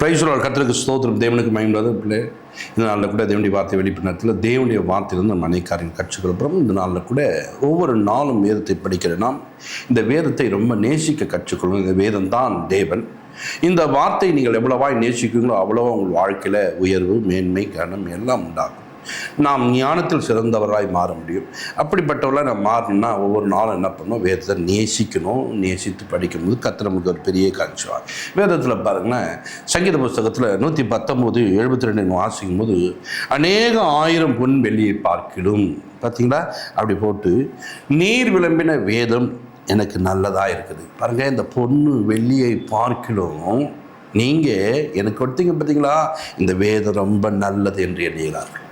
Praise the Lord. கர்த்தருக்கு ஸ்தோத்திரம். தேவனுக்கு மகிமை. பிள்ளை இந்த நாளில் கூட தேவனுடைய வார்த்தை வெளிப்படத்தில் தேவனுடைய வார்த்தையிலிருந்து நம்ம அநேக காரியங்கள் கற்றுக்கொள்கிறோம். இந்த நாளில் கூட ஒவ்வொரு நாளும் வேதத்தை படிக்கிற நாம் இந்த வேதத்தை ரொம்ப நேசிக்க கற்றுக்கொள்ளும். இந்த வேதம் தான் தேவன். இந்த வார்த்தை நீங்கள் எவ்வளவாய் நேசிக்கிறீங்களோ அவ்வளவா உங்கள் வாழ்க்கையில் உயர்வு, மேன்மை, கனம் எல்லாம் உண்டாகும். நாம் ஞானத்தில் சிறந்தவராய் மாற முடியும். அப்படிப்பட்டவர்களாக நம்ம மாறணும்னா ஒவ்வொரு நாளும் என்ன பண்ணணும்? வேதத்தை நேசிக்கணும். நேசித்து படிக்கும்போது கர்த்தர் நமக்கு ஒரு பெரிய காட்சிவார். வேதத்தில் பாருங்கன்னா சங்கீத புஸ்தகத்தில் 119:72 வாசிக்கும் போது அநேக ஆயிரம் பொன் வெள்ளியை பார்க்கிடும். பார்த்தீங்களா? அப்படி போட்டு நீர் விளம்பின வேதம் எனக்கு நல்லதாக இருக்குது. பாருங்கள், இந்த பொண்ணு வெள்ளியை பார்க்கிடும் நீங்கள் எனக்கு கொடுத்தீங்க பார்த்தீங்களா, இந்த வேதம் ரொம்ப நல்லது என்று எண்ணுகிறார்கள்.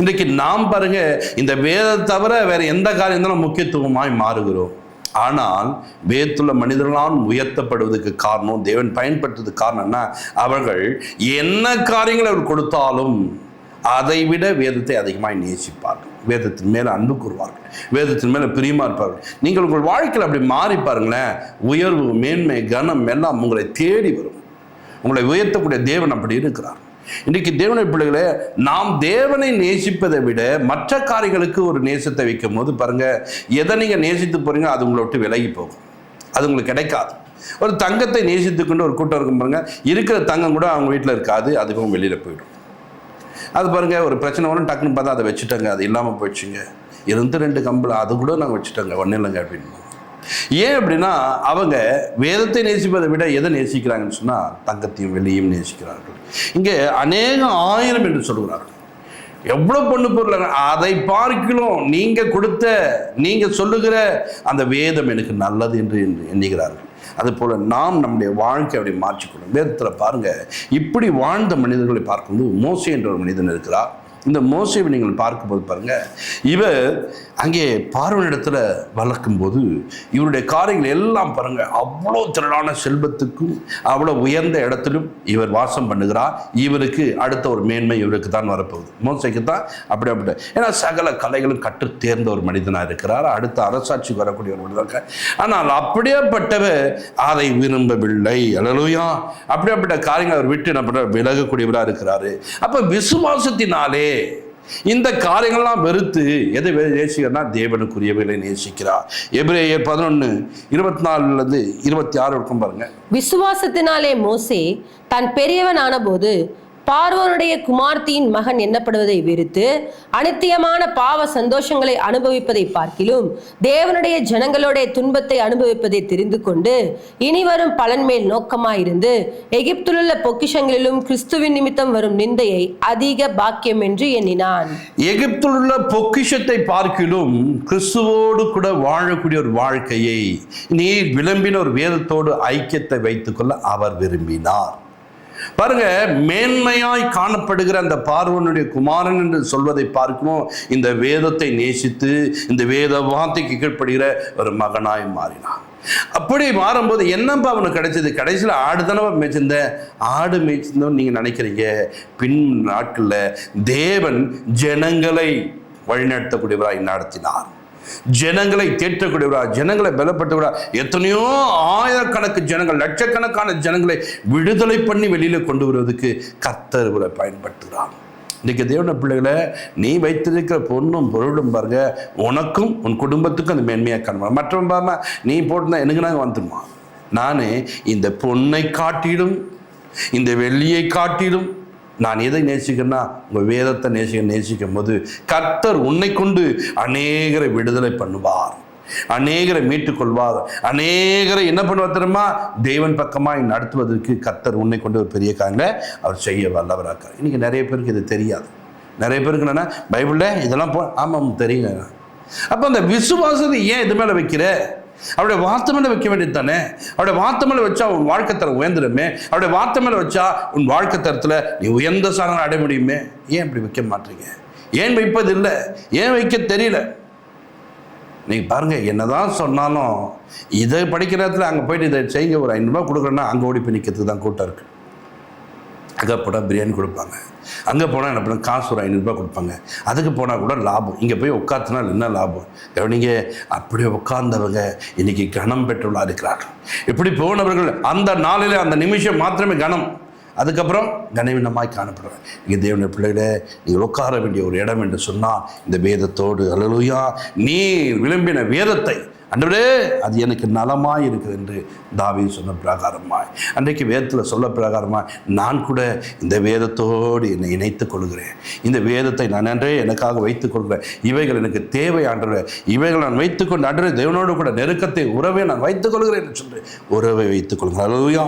இன்றைக்கு நாம் பாருங்க, இந்த வேதத்தை தவிர வேற எந்த காரியம் தான் முக்கியத்துவமாய் மாறுகிறோம். ஆனால் வேதத்துள்ள மனிதர்களால் உயர்த்தப்படுவதற்கு காரணம், தேவன் பயன்படுத்துறதுக்கு காரணம்னா, அவர்கள் என்ன காரியங்களை அவர் கொடுத்தாலும் அதை விட வேதத்தை அதிகமாக நேசிப்பார்கள், வேதத்தின் மேலே அன்பு கூறுவார்கள், வேதத்தின் மேலே பிரியமாக இருப்பார்கள். நீங்கள் உங்கள் வாழ்க்கையில் அப்படி மாறி பாருங்களேன், உயர்வு, மேன்மை, கனம் எல்லாம் உங்களை தேடி வரும். உங்களை உயர்த்தக்கூடிய தேவன் அப்படி இருக்கிறார். இன்றைக்கு தேவனுடைய பிள்ளைகளே, நாம் தேவனை நேசிப்பதை விட மற்ற காரியங்களுக்கு ஒரு நேசத்தை வைக்கும் போது பாருங்க, எதை நீங்கள் நேசித்து போறீங்க அது உங்களை விட்டு விலகி போகும், அது உங்களுக்கு கிடைக்காது. ஒரு தங்கத்தை நேசித்துக்கொண்டு ஒரு கூட்டம் இருக்கும் பாருங்க, இருக்கிற தங்கம் கூட அவங்க வீட்டில் இருக்காது, அதுக்கும் வெளியில் போயிடும். அது பாருங்க, ஒரு பிரச்சனை வரும், டக்குன்னு பார்த்தா அதை வச்சுட்டாங்க, அது இல்லாமல் போயிடுச்சுங்க. இருந்து 2 கம்பில் அது கூட நாங்கள் வச்சுட்டாங்க, ஒன்றும் இல்லைங்க அப்படின்னு. ஏன் அப்படின்னா, அவங்க வேதத்தை நேசிப்பதை விட எதை நேசிக்கிறாங்கன்னு சொன்னால் தங்கத்தையும் வெள்ளியும் நேசிக்கிறார்கள். இங்கே அநேக ஆயிரம் என்று சொல்கிறார்கள். எவ்வளோ பொண்ணு பொருள், அதை பார்க்கலாம் நீங்கள் கொடுத்த, நீங்கள் சொல்லுகிற அந்த வேதம் எனக்கு நல்லது என்று எண்ணுகிறார்கள். அதுபோல் நாம் நம்முடைய வாழ்க்கை அப்படி மாற்றிக்கொள்ளும். வேதத்தில் பாருங்கள், இப்படி வாழ்ந்த மனிதர்களை பார்க்கும்போது மோசே என்ற ஒரு மனிதன் இருக்கிறார். இந்த மோசேவை நீங்கள் பார்க்கும்போது பாருங்கள், இவர் அங்கே பார்வனிடத்தில் வளர்க்கும்போது இவருடைய காரியங்கள் எல்லாம் பாருங்கள், அவ்வளோ திரளான செல்வத்துக்கும் அவ்வளோ உயர்ந்த இடத்திலும் இவர் வாசம் பண்ணுகிறார். இவருக்கு அடுத்த ஒரு மேன்மை இவருக்கு தான் வரப்போகுது, மோசேக்கு தான். அப்படி ஏன்னா சகல கலைகளும் கற்று தேர்ந்த ஒரு மனிதனாக இருக்கிறார், அடுத்த அரசாட்சிக்கு வரக்கூடிய ஒரு மனிதனாக. ஆனால் அப்படியேப்பட்டவர் அதை விரும்பவில்லை. அல்லேலூயா. அப்படியேப்பட்ட காரியங்கள் அவர் விட்டு என்ன விலகக்கூடியவராக இருக்கிறாரு. அப்போ விசுவாசத்தினாலே இந்த காரியங்கள்லாம் வெறுத்து எதை நேசிக்கிறா? தேவனுக்குரியவர்களை நேசிக்கிறார். எபிரேயர் 11:24-26 இருக்கும் பாருங்க. விசுவாசத்தினாலே மோசே தான் பெரியவன் ஆனபோது பார்வோனுடைய குமார்த்தியின் மகன் எண்ணப்படுவதை வெறுத்து அனித்தியமான பாவ சந்தோஷங்களை அனுபவிப்பதை பார்க்கிலும் தேவனுடைய ஜனங்களுடைய துன்பத்தை அனுபவிப்பதை தெரிந்து கொண்டு இனிவரும் பலன் மேல் நோக்கமாயிருந்து எகிப்திலுள்ள பொக்கிஷங்களிலும் கிறிஸ்துவின் நிமித்தம் வரும் நிந்தையை அதிக பாக்கியம் என்று எண்ணினான். எகிப்திலுள்ள பொக்கிஷத்தை பார்க்கிலும் கிறிஸ்துவோடு கூட வாழக்கூடிய ஒரு வாழ்க்கையை, நீ விளம்பின ஒரு வேதத்தோடு ஐக்கியத்தை வைத்துக்கொள்ள அவர் விரும்பினார். பாருங்க, மேன்மையாய் காணப்படுகிற அந்த பார்வோனுடைய குமாரன் என்று சொல்வதை பார்க்கணும். இந்த வேதத்தை நேசித்து இந்த வேத வார்த்தைக்கு கீழ்ப்படுகிற ஒரு மகனாய் மாறினான். அப்படி மாறும்போது என்னப்பா அவனுக்கு கிடைச்சது? கடைசியில் ஆடுதானவா மேய்ச்சிருந்த, ஆடு மேய்ச்சிருந்தோன்னு நீங்கள் நினைக்கிறீங்க. பின் நாட்களில் தேவன் ஜனங்களை வழிநடத்தக்கூடியவராய் நடத்தினார், ஜனங்களை தேற்றக்கூடியவரா, ஜனங்களை பலப்பட்டவரா. எத்தனையோ ஆயிரக்கணக்கு ஜனங்கள், லட்சக்கணக்கான ஜனங்களை விடுதலை பண்ணி வெளியில கொண்டு வருவதற்கு கர்த்தர் இவரை பயன்படுத்துகிறார். இன்னைக்கு தேவனுடைய பிள்ளைகளை, நீ வைத்திருக்கிற பொண்ணும் பொருளும் பாருங்க, உனக்கும் உன் குடும்பத்துக்கும் அந்த மேன்மையாக காணணும். மற்றவன் பாருமா, நீ போட்டுனா எனக்கு நாங்கள் வந்துடுமா? நானே இந்த பொண்ணை காட்டிலும் இந்த வெள்ளியை காட்டிலும் நான் எதை நேசிக்கிறேன்னா உங்கள் வேதத்தை நேசிக்கும் போது கர்த்தர் உன்னை கொண்டு அநேகரை விடுதலை பண்ணுவார், அநேகரை மீட்டுக்கொள்வார், அநேகரை என்ன பண்ணுவார் தெரியுமா? தேவன் பக்கமாக நடத்துவதற்கு கர்த்தர் உன்னை கொண்டு ஒரு பெரிய காரியங்களை அவர் செய்ய வல்லவராக்கார். இன்றைக்கி நிறைய பேருக்கு இது தெரியாது. நிறைய பேருக்கு என்னென்னா, பைபிளில் இதெல்லாம் ஆமாம் தெரியுங்க. அப்போ அந்த விசுவாசத்தை ஏன் இது மேலே வைக்கிற? அவருடைய வார்த்தை மேலே வைக்க வேண்டியது தானே. அவருடைய வார்த்தை மேலே வச்சா உன் வாழ்க்கை தரம் உயர்ந்துடுமே. அவருடைய வார்த்தை மேலே வச்சா உன் வாழ்க்கை தரத்தில் நீ உயர்ந்த சாதனை அடைய முடியுமே. ஏன் இப்படி வைக்க மாட்டீங்க? ஏன் வைப்பது இல்லை? ஏன் வைக்க தெரியல? நீங்கள் பாருங்கள், என்னதான் சொன்னாலும் இதை படிக்கிற இடத்துல அங்கே போயிட்டு இதை செய்யுங்க, ஒரு 500 ரூபா கொடுக்குறேன்னா அங்கே ஓடி போய் நிற்கிறதுக்கு தான் கூட்டம் இருக்குது. அங்கே போனால் பிரியாணி கொடுப்பாங்க, அங்கே போனால் என்ன பண்ண காசு ஒரு 500 ரூபாய் கொடுப்பாங்க, அதுக்கு போனால் கூட லாபம். இங்கே போய் உட்காந்துனால் என்ன லாபம்? கவனிங்க, அப்படியே உட்கார்ந்தவங்க இன்னைக்கு கனம் பெற்றுள்ளா இருக்கிறார்கள். இப்படி போனவர்கள் அந்த நாளில் அந்த நிமிஷம் மாத்திரமே கனம். அதுக்கப்புறம் கனவீனமாய் காணப்படுறேன். இங்கே தேவனுடைய பிள்ளைகளே, நீங்கள் உட்கார வேண்டிய ஒரு இடம் என்று சொன்னால் இந்த வேதத்தோடு. அல்லேலூயா. நீ விரும்பின வேதத்தை ஆண்டவரே அது எனக்கு நலமாய் இருக்குது என்று தாவீது சொன்ன பிரகாரமாய், அன்றைக்கு வேதத்தில் சொல்ல பிரகாரமாய் நான் கூட இந்த வேதத்தோடு என்னை இணைத்துக் கொள்கிறேன். இந்த வேதத்தை நான் அன்றே எனக்காக வைத்துக் கொள்கிறேன். இவைகள் எனக்கு தேவை ஆண்டவரே. இவைகள் நான் வைத்துக்கொண்டு அன்றே தேவனோடு கூட நெருக்கத்தை, உறவை நான் வைத்துக் கொள்கிறேன் என்று சொல்லி உறவை வைத்துக் கொள்கிறேன். அல்லேலூயா.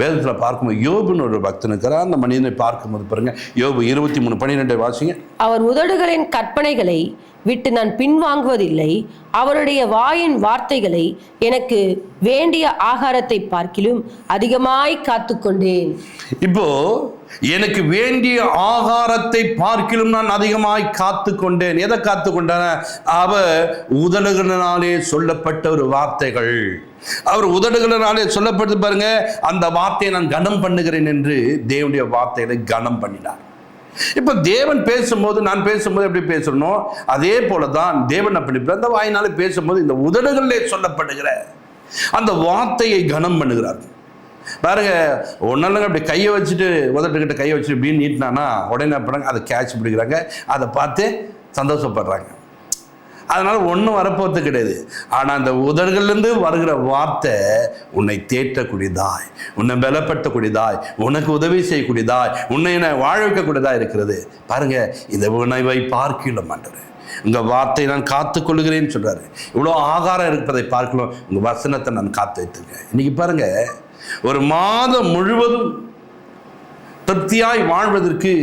வேதத்தில் பார்க்கும்போது யோபுன்னு ஒரு பக்தன் இருக்கிறார். அந்த மனிதனை பார்க்கும்போது பாருங்க, யோபு 23:12 வாசிங்க. அவர் உதடுகளின் கற்பனைகளை விட்டு நான் பின்வாங்குவதில்லை. அவருடைய வாயின் வார்த்தைகளை எனக்கு வேண்டிய ஆகாரத்தை பார்க்கிலும் அதிகமாய் காத்துக்கொண்டேன். இப்போ எனக்கு வேண்டிய ஆகாரத்தை பார்க்கிலும் நான் அதிகமாய் காத்துக்கொண்டேன். எதை காத்துக்கொண்டேன்? அவர் உதடுகளினாலே சொல்லப்பட்ட ஒரு வார்த்தைகள், அவர் உதடுகளினாலே சொல்லப்பட்டு பாருங்க, அந்த வார்த்தையை நான் கனம் பண்ணுகிறேன் என்று தேவனுடைய வார்த்தைகளை கனம் பண்ணினார். இப்ப தேவன் பேசும்போது, நான் பேசும்போது எப்படி பேசணும், அதே போலதான் தேவன் அப்படி அந்த வாயினாலே பேசும்போது இந்த உதடுகளிலே சொல்லப்படுகிற அந்த வார்த்தையை கனம் பண்ணுகிறார். பாருங்க, ஒன்னாலும் அப்படி கையை வச்சுட்டு உதட்டுக்கிட்ட கையை வச்சுட்டு இப்படின்னு நீட்டினானா உடனே என்ன பண்ணுறாங்க, அதை கேட்ச் பிடிக்கிறாங்க, அதை பார்த்து சந்தோஷப்படுறாங்க. அதனால ஒன்றும் வரப்போறது கிடையாது. ஆனால் அந்த உதடுகள்லேருந்து வருகிற வார்த்தை உன்னை தேற்றக்கூடியதாய், உன்னை பலப்படுத்தக்கூடியதாய், உனக்கு உதவி செய்யக்கூடியதாய், உன்னை வாழ வைக்கக்கூடியதாக இருக்கிறது. பாருங்க, இந்த உணவை பார்க்கலாம் ஆண்டவரே, உங்கள் வார்த்தை நான் காத்துக்கொள்கிறேன்னு சொல்கிறாரு. இவ்வளோ ஆகாரம் இருப்பதை பார்க்கலாம், உங்கள் வசனத்தை நான் காத்து வைத்திருக்கேன். இன்னைக்கு பாருங்க, ஒரு மாதம் முழுவதும் திருப்தியாய் வாழ்வதற்கு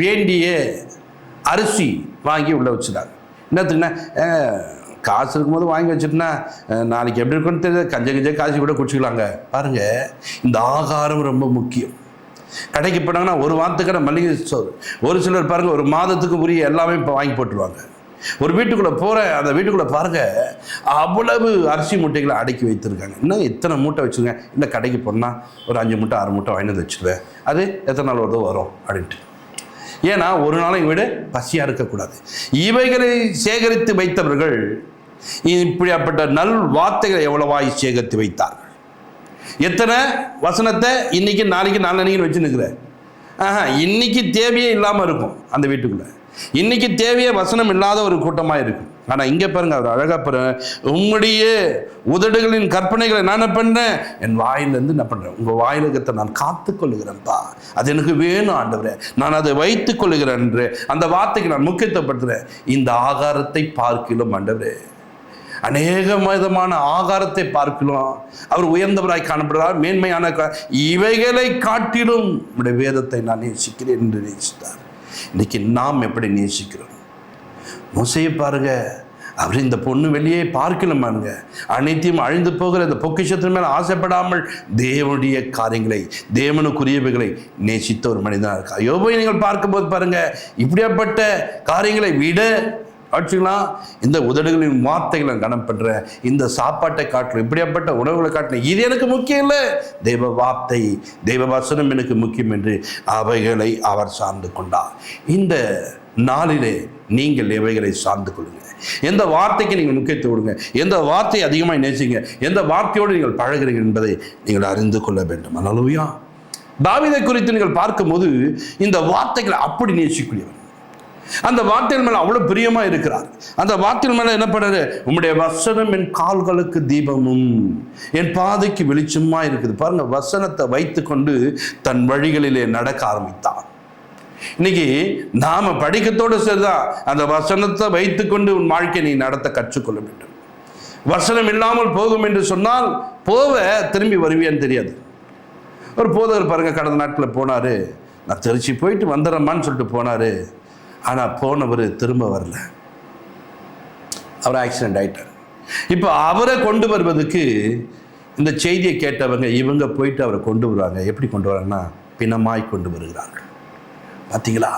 வேண்டிய அரிசி வாங்கி உள்ள வச்சுட்டாங்க. என்னத்துக்குன்னா, காசு இருக்கும்போது வாங்கி வச்சுட்டுனா நாளைக்கு எப்படி இருக்குன்னு தெரியாது, கஞ்ச காசு கூட குடிச்சிக்கலாங்க. பாருங்க, இந்த ஆகாரம் ரொம்ப முக்கியம். கடைக்கு போனாங்கன்னா ஒரு வாரத்துக்கான மளிகை ஸ்டோர், ஒரு சிலர் பாருங்க ஒரு மாதத்துக்கு உரிய எல்லாமே இப்போ வாங்கி போட்டுருவாங்க. ஒரு வீட்டுக்குள்ளே போகிறேன், அந்த வீட்டுக்குள்ளே பாருங்க அவ்வளவு அரிசி மூட்டைகளை அடக்கி வைத்திருக்காங்க. இன்னும் எத்தனை மூட்டை வச்சுருங்க, இல்லை கடைக்கு போனால் ஒரு 5 மூட்டை 6 மூட்டை வாங்கிட்டு வந்து வச்சுருவேன், அது எத்தனை நாள் வருதோ வரும் அப்படின்ட்டு. ஏன்னா ஒரு நாளைக்கு விட பசியாக இருக்கக்கூடாது. இவைகளை சேகரித்து வைத்தவர்கள் இப்படிப்பட்ட நல் வார்த்தைகளை எவ்வளவாய் சேகரித்து வைத்தார்கள். எத்தனை வசனத்தை இன்னைக்கு நாளைக்கு நாளைக்கு வச்சு நிற்கிறேன். இன்னைக்கு தேவையே இல்லாமல் இருக்கும் அந்த வீட்டுக்குள்ள, இன்னைக்கு தேவையே வசனம் இல்லாத ஒரு கூட்டமாக இருக்கும். ஆனால் இங்கே பாருங்க, அவர் அழகாக பாருங்க, உங்களுடைய உதடுகளின் கற்பனைகளை நான் என்ன பண்ணுறேன், என் வாயிலிருந்து என்ன பண்ணுறேன், உங்கள் வாயிலகத்தை நான் காத்துக்கொள்ளுகிறேன்ப்பா, அது எனக்கு வேணும் ஆண்டவரே, நான் அதை வைத்துக் கொள்ளுகிறேன் என்று அந்த வார்த்தைக்கு நான் முக்கியத்துவப்படுத்துகிறேன். இந்த ஆகாரத்தை பார்க்கிலும் ஆண்டவரே, அநேக விதமான ஆகாரத்தை பார்க்கலாம், அவர் உயர்ந்தவராய் காணப்படுகிறார், மேன்மையான இவைகளை காட்டிலும் உடைய வேதத்தை நான் நேசிக்கிறேன் என்று நேசித்தார். இன்னைக்கு நாம் எப்படி நேசிக்கிறோம்? மோசையை பாருங்க, அவர் இந்த பொண்ணு வெளியே பார்க்கலாமாங்க, அனைத்தையும் அழிந்து போகிற இந்த பொக்கிஷத்தின் மேலே ஆசைப்படாமல் தேவனுடைய காரியங்களை, தேவனுக்குரியவைகளை நேசித்த ஒரு மனிதனாக இருக்கா. யோபை நீங்கள் பார்க்கும்போது பாருங்க, இப்படியாப்பட்ட காரியங்களை விட ஆச்சுங்களா, இந்த உதடுகளின் வார்த்தைகளை கனம் பண்ற, இந்த சாப்பாட்டை காட்டணும், இப்படியாப்பட்ட உணவுகளை காட்டணும், இது எனக்கு முக்கியம் இல்லை, தெய்வ வார்த்தை, தெய்வ வசனம் எனக்கு முக்கியம் என்று அவைகளை அவர் சார்ந்து கொண்டார். இந்த நாளிலே நீங்கள் எவைகளை சார்ந்து கொள்ளுங்க, எந்த வார்த்தைக்கு நீங்கள் முக்கியத்துவம் கொடுங்க, எந்த வார்த்தையை அதிகமாக நேசிங்க, எந்த வார்த்தையோடு நீங்கள் பழகிறீங்க என்பதை நீங்கள் அறிந்து கொள்ள வேண்டும். அல்லேலூயா. தாவீதை குறித்து நீங்கள் பார்க்கும்போது இந்த வார்த்தைகளை அப்படி நேசிக்கூடியவர், அந்த வார்த்தையின் மேல அவ்வளவு பிரியமா இருக்கிறார். அந்த வார்த்தையின் மேல என்ன பண்றாரு, உம்முடைய வசனம் என் கால்களுக்கு தீபமும் என் பாதைக்கு வெளிச்சமா இருக்குது. பாருங்க, வசனத்தை வைத்துக்கொண்டு தன் வழிகளிலே நடக்க ஆரம்பித்தார். இன்னைக்கு நாம படிக்கத்தோடு சரிதான், அந்த வசனத்தை வைத்துக்கொண்டு உன் வாழ்க்கையை நீ நடத்த கற்றுக்கொள்ள வேண்டும். வசனம் இல்லாமல் போகும் என்று சொன்னால் போவ திரும்பி வருவியான்னு தெரியாது. ஒரு போதவர் பாருங்க, கடந்த நாட்களில் போனாரு, நான் திருச்சி போயிட்டு வந்துடுறேம்மான்னு சொல்லிட்டு போனாரு. ஆனால் போனவர் திரும்ப வரல, அவர் ஆக்சிடென்ட் ஆயிட்டார். இப்போ அவரை கொண்டு வருவதுக்கு இந்த செய்தியை கேட்டவங்க இவங்க போயிட்டு அவரை கொண்டு வருவாங்க. எப்படி கொண்டு வராங்கன்னா, பிணமாய் கொண்டு வருகிறார்கள். பார்த்தீங்களா,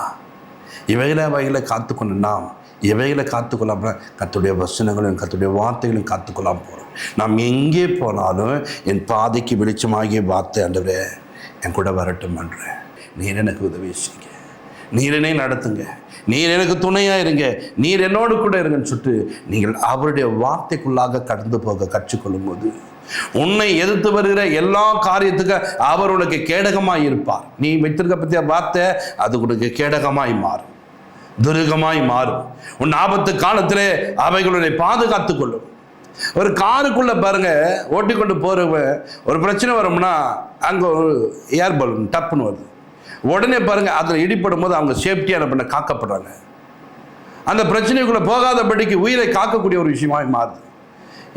இவைகளை காத்துக்கொண்டு நாம் எவைகளை காத்துக்கொள்ளாம கர்த்தருடைய வசனங்களும் கர்த்தருடைய வார்த்தைகளும் காத்துக்கொள்ளாமல் போகிறோம். நாம் எங்கே போனாலும் என் பாதைக்கு வெளிச்சமாகிய வார்த்தை ஆண்டவரே என் கூட வரட்டும், பண்ணுறேன், நீர் எனக்கு உதவி செய்யுங்க, நீரனே நடத்துங்க, நீர் எனக்கு துணையாக இருங்க, நீர் என்னோடு கூட இருங்கன்னு சொல்லிட்டு நீங்கள் அவருடைய வார்த்தைக்குள்ளாக கடந்து போக கற்றுக்கொள்ளும் போது உன்னை எதிர்த்து வருகிற எல்லா காரியத்துக்கும் அவர் உனக்கு கேடகமாய் இருப்பார். நீ வைத்திருக்க பற்றிய வார்த்தை அது உனக்கு கேடகமாய் மாறும், துருகமாய் மாறும். உன் ஆபத்து காலத்திலே அவைகளுடைய பாதுகாத்துக் கொள்ளும். ஒரு காருக்குள்ள பாருங்க, ஓட்டிக்கொண்டு போறவன் ஒரு பிரச்சனை வரும்னா அங்க ஒரு ஏர் பலூன் டப்புன்னு வருது, உடனே பாருங்க அதில் இடிப்படும் போது அவங்க சேஃப்டியான பண்ண காக்கப்படுறாங்க. அந்த பிரச்சனைக்குள்ள போகாதபடிக்கு உயிரை காக்கக்கூடிய ஒரு விஷயமாய் மாறுது.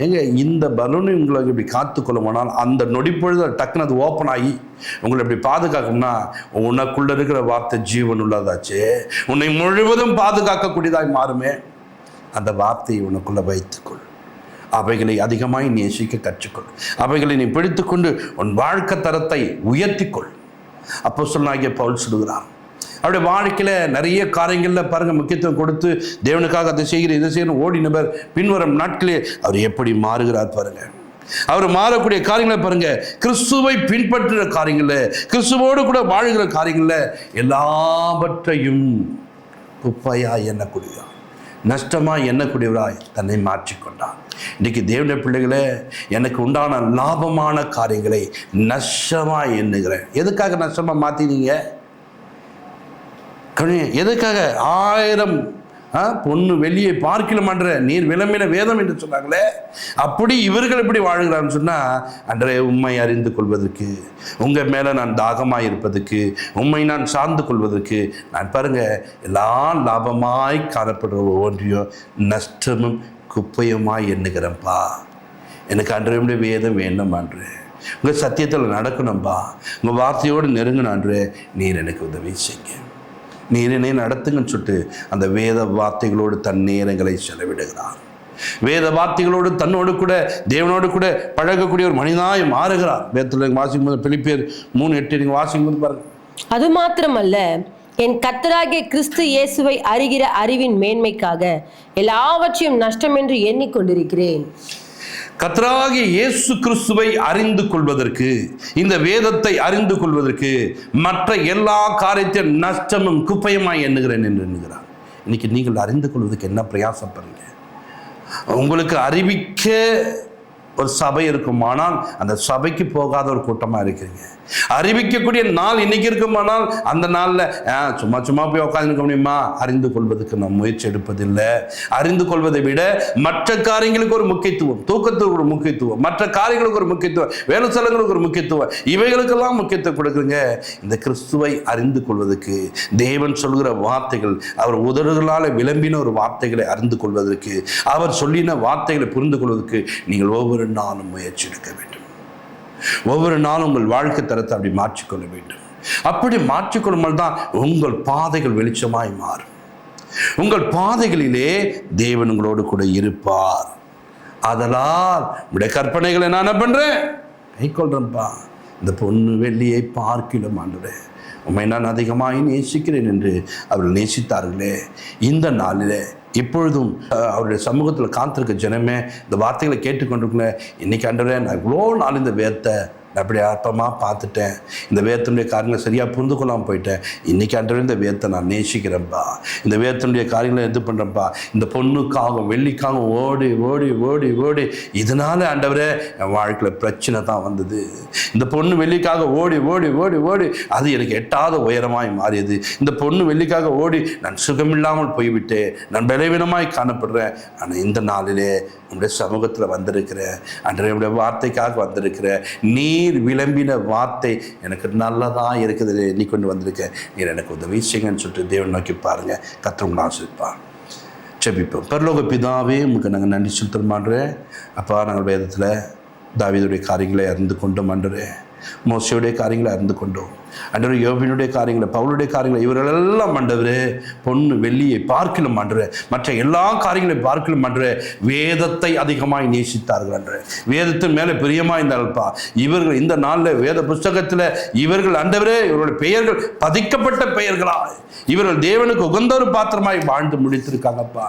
எங்க இந்த பலூனை உங்களை இப்படி காத்துக்கொள்ளுமானால் அந்த நொடிப்பொழுது டக்குன்னு அது ஓப்பன் ஆகி உங்களை இப்படி பாதுகாக்கும்னா உனக்குள்ள இருக்கிற வார்த்தை ஜீவன் உள்ளதாச்சு, உன்னை முழுவதும் பாதுகாக்கக்கூடியதாய் மாறுமே. அந்த வார்த்தையை உனக்குள்ள வைத்துக்கொள், அவைகளை அதிகமாய் நேசிக்க கற்றுக்கொள், அவைகளை நீ பிடித்துக்கொண்டு உன் வாழ்க்கை தரத்தை உயர்த்திக்கொள். அப்போஸ்தலனாகிய பவுல் சொல்கிறார், அவருடைய வாழ்க்கையில் நிறைய காரியங்களில் பாருங்கள் முக்கியத்துவம் கொடுத்து தேவனுக்காக அதை செய்கிற இதை செய்யணும் ஓடினவர் பின்வரும் நாட்களே அவர் எப்படி மாறுகிறார் பாருங்க. அவர் மாறக்கூடிய காரியங்களை பாருங்க, கிறிஸ்துவை பின்பற்றுகிற காரியங்களில், கிறிஸ்துவோடு கூட வாழ்கிற காரியங்களில் எல்லாவற்றையும் குப்பையாய் எண்ணக்கூடியவராய், நஷ்டமாய் எண்ணக்கூடியவராய் தன்னை மாற்றிக்கொண்டார். இன்றைக்கு தேவனுடைய பிள்ளைகளே, எனக்கு உண்டான லாபமான காரியங்களை நஷ்டமாக எண்ணுகிறேன். எதுக்காக நஷ்டமாக மாற்றினீங்க? எதுக்காக? 1000 பொண்ணு வெள்ளியை பார்க்கலமான்ற நீர் விளம்பின வேதம் என்று சொன்னாங்களே, அப்படி இவர்கள் எப்படி வாழ்கிறான்னு சொன்னால், அன்றே உண்மை அறிந்து கொள்வதற்கு, உங்கள் மேலே நான் தாகமாக இருப்பதற்கு, உண்மை நான் சார்ந்து கொள்வதற்கு நான் பாருங்க எல்லா லாபமாய் காணப்படுற ஒவ்வொன்றையும் நஷ்டமும் குப்பையுமாய் எண்ணுகிறேன்ப்பா. எனக்கு அன்றைய வேதம் வேண்டும் அன்று, உங்கள் சத்தியத்தில் நடக்கணும்பா, உங்கள் வார்த்தையோடு நெருங்கணும் அன்று, நீர் எனக்கு உதவி செய்ய, நீர் என்னை நடத்துங்கன்னு சொல்லிட்டு அந்த வேத வார்த்தைகளோடு தன் நேரங்களை செலவிடுகிறார். வேத வார்த்தைகளோடு தன்னோடு கூட தேவனோடு கூட பழகக்கூடிய ஒரு மனிதனாய் மாறுகிறார். வேதத்தில் வாசிக்கும் போது பிலிப்பியர் 3:8 நீங்கள் வாசிக்கும் போது பாருங்க. அது மாத்திரமல்ல, என் கர்த்தராகிய கிறிஸ்து இயேசுவை அறிகிற அறிவின் மேன்மைக்காக எல்லாவற்றையும் நஷ்டம் என்று எண்ணிக்கொண்டிருக்கிறேன். கர்த்தராகிய இயேசு கிறிஸ்துவை அறிந்து கொள்வதற்கு, இந்த வேதத்தை அறிந்து கொள்வதற்கு மற்ற எல்லா காரியத்தையும் நஷ்டமும் குப்பையுமாய் எண்ணுகிறேன் என்று எண்ணுகிறார். இன்னைக்கு நீங்கள் அறிந்து கொள்வதற்கு என்ன பிரயாசப்படுறீங்க? உங்களுக்கு அறிவிக்க ஒரு சபை இருக்குமானால் அந்த சபைக்கு போகாத ஒரு கூட்டமாக இருக்கிறீங்க. அறிவிக்கக்கூடிய நாள் இன்னைக்கு இருக்குமானால் அந்த நாளில் சும்மா சும்மா போய் உட்காந்துருக்க முடியுமா? அறிந்து கொள்வதற்கு நாம் முயற்சி எடுப்பதில்லை. அறிந்து கொள்வதை விட மற்ற காரியங்களுக்கு ஒரு முக்கியத்துவம், தூக்கத்துக்கு ஒரு முக்கியத்துவம், மற்ற காரியங்களுக்கு ஒரு முக்கியத்துவம், வேலை ஸ்தலங்களுக்கு ஒரு முக்கியத்துவம், இவைகளுக்கெல்லாம் முக்கியத்துவம் கொடுக்குறீங்க. இந்த கிறிஸ்துவை அறிந்து கொள்வதற்கு, தேவன் சொல்கிற வார்த்தைகள், அவர் உதடுகளால் விளம்பின ஒரு வார்த்தைகளை அறிந்து கொள்வதற்கு, அவர் சொல்லின வார்த்தைகளை புரிந்து கொள்வதற்கு நீங்கள் ஒவ்வொரு நாளும் முயற்சி எடுக்க வேண்டும். ஒவ்வொரு நாளும் உங்கள் வாழ்க்கை தரத்தை அப்படி மாற்றிக்கொள்ள வேண்டும். அப்படி மாற்றிக்கொள்ளும்போது தான் உங்கள் பாதைகள் வெளிச்சமாய் மாறும். உங்கள் பாதைகளிலே தேவன் உங்களோடு கூட இருப்பார். அதனால் உடைய கற்பனைகளை நான் என்ன பண்றேன்? கைக்கொள்றேன்ப்பா. இந்த பொண்ணு வெள்ளியை பார்க்கிலும் ஆண்டவரே, உம்மை நான் அதிகமாய் நேசிக்கிறேன் என்று அவர்கள் நேசித்தார்களே, இந்த நாளிலே இப்பொழுதும் அவருடைய சமூகத்தில் காத்திருக்க ஜனமே இந்த வார்த்தைகளை கேட்டுக்கொண்டிருக்கல. இன்னைக்கு ஆண்டவரே, நான் இவ்வளோ நாள் இந்த வேதத்தை நான் அப்படி அற்பமாக பார்த்துட்டேன், இந்த வேதத்தினுடைய காரியங்களை சரியாக புரிந்து கொள்ளாமல் போயிட்டேன். இன்றைக்கி ஆண்டவரே, இந்த வேதத்தை நான் நேசிக்கிறேன்ப்பா, இந்த வேதத்தினுடைய காரியங்களை இது பண்ணுறேன்ப்பா. இந்த பொண்ணுக்காகவும் வெள்ளிக்காகவும் ஓடி ஓடி ஓடி ஓடி இதனால் ஆண்டவரே என் வாழ்க்கையில் பிரச்சனை தான் வந்தது. இந்த பொண்ணு வெள்ளிக்காக ஓடி ஓடி ஓடி ஓடி அது எனக்கு எட்டாத உயரமாய் மாறியது. இந்த பொண்ணு வெள்ளிக்காக ஓடி நான் சுகமில்லாமல் போய்விட்டேன், நான் பலவீனமாய் காணப்படுறேன். ஆனால் இந்த நாளிலே உங்களுடைய சமூகத்தில் வந்திருக்கிறேன் அன்றைய உடைய வார்த்தைக்காக வந்திருக்கிறேன். நீர் விளம்பின வார்த்தை எனக்கு நல்லதாக இருக்குது, எண்ணி கொண்டு வந்திருக்கேன். நீர் எனக்கு உதவி செய்யுங்கன்னு சொல்லிட்டு தேவன் நோக்கி பாருங்க. கர்த்தர் உங்களை ஆசீர்வதிப்பார். ஜெபிப்போம். பரலோக பிதாவே, உங்களுக்கு நாங்கள் நன்றி செலுத்துறோம். அப்பா, நாங்கள் வேதத்தில் தாவீதுடைய காரியங்களை அறிந்து கொண்டோம் ஆண்டவரே, மோசேயுடைய காரியங்களை அறிந்து கொண்டோம் ஆண்டவரே, யோபினுடைய காரியங்களை, பவுலுடைய காரியங்களை, இவர்களெல்லாம் ஆண்டவரே பொண்ணு வெள்ளியை பார்க்கலும் ஆண்டவரே, மற்ற எல்லா காரியங்களையும் பார்க்கலும் ஆண்டவரே வேதத்தை அதிகமாய் நேசித்தார்கள் ஆண்டவரே, வேதத்தின் மேலே பிரியமாக இருந்தால்ப்பா. இவர்கள் இந்த நாளில் வேத புஸ்தகத்தில் இவர்கள் ஆண்டவரே இவர்களுடைய பெயர்கள் பதிக்கப்பட்ட பெயர்களாய் இவர்கள் தேவனுக்கு உகந்த ஒரு பாத்திரமாய் வாழ்ந்து முடித்திருக்காங்கப்பா.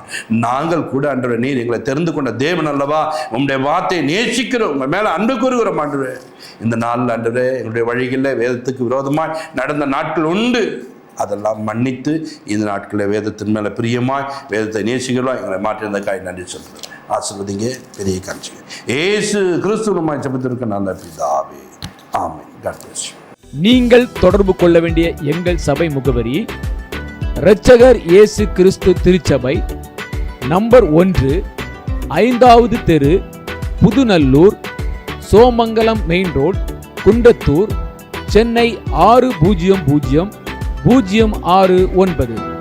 நாங்கள் கூட ஆண்டவரே, நீர் எங்களை தெரிந்து கொண்ட தேவன் அல்லவா, உங்களுடைய வார்த்தையை நேசிக்கிறோம், உங்கள் மேலே அன்பு கூறுகிறோம் ஆண்டவரே. இந்த நாளில் ஆண்டவரே எங்களுடைய வழிகளில் வேதத்துக்கு விரோதமாய் நடந்த நாட்கள் உண்டு. அதெல்லாம் மன்னித்து இந்த நாட்களில் வேதத்தின் மேலே பிரியமாய் வேதத்தை நேசிக்கிறோம் எங்களை மாற்றியிருந்தக்காய் நன்றி சொல்கிறேன். ஆசீர்வதிங்க, பெரிய காட்சிங்க. ஏசு கிறிஸ்துவமாய் ஜெபித்திருக்க நல்ல பிதாவே, ஆமென். God bless you. நீங்கள் தொடர்பு கொள்ள வேண்டிய எங்கள் சபை முகவரி: இரட்சகர் இயேசு கிறிஸ்து திருச்சபை, நம்பர் 1, 5வது தெரு, புதுநல்லூர், சோமங்கலம் மெயின் ரோட், குண்டத்தூர், சென்னை 600069.